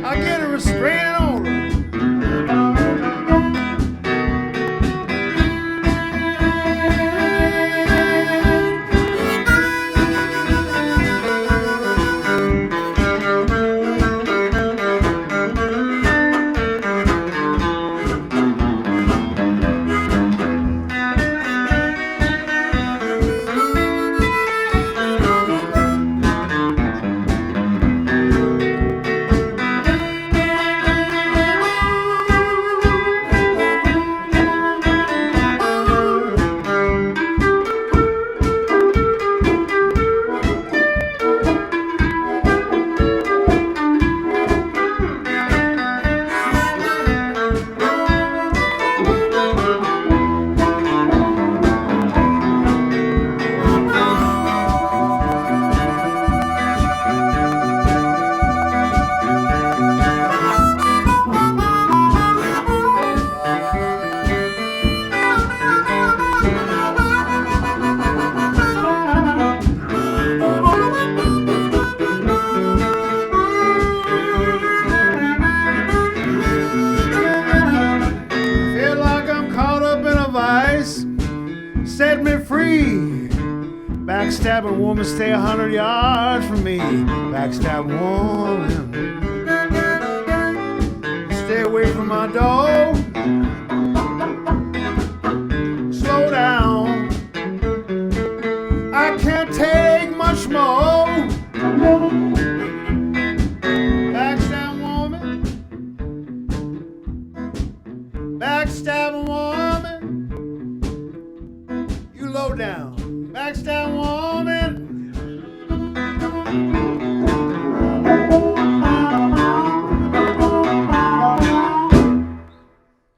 I get a restraining order. Set me free. Backstabbing woman, stay 100 yards from me. Backstabbing woman, stay away from my door. Slow down, I can't take much more. Backstabbing woman, backstabbing woman, you low down. Backstabbing woman.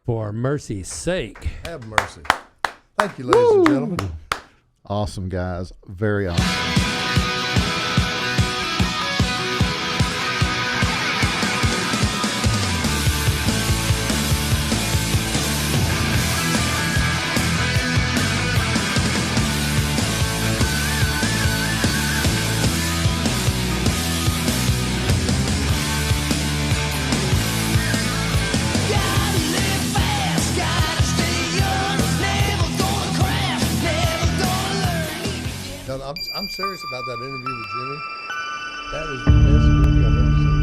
For mercy's sake. Have mercy. Thank you, ladies and gentlemen. Awesome, guys. Very awesome. No, I'm serious about that interview with Jimmy. That is the best movie I've ever seen.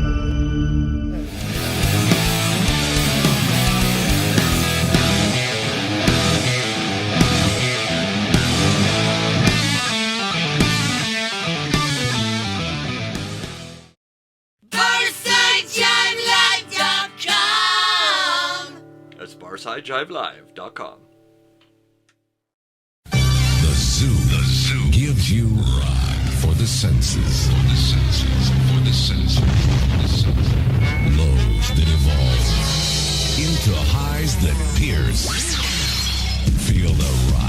BarsideJiveLive.com. That's BarsideJiveLive.com. The Zoo gives you rock for the the senses. For the senses. For the senses. Lows that evolve into highs that pierce. Feel the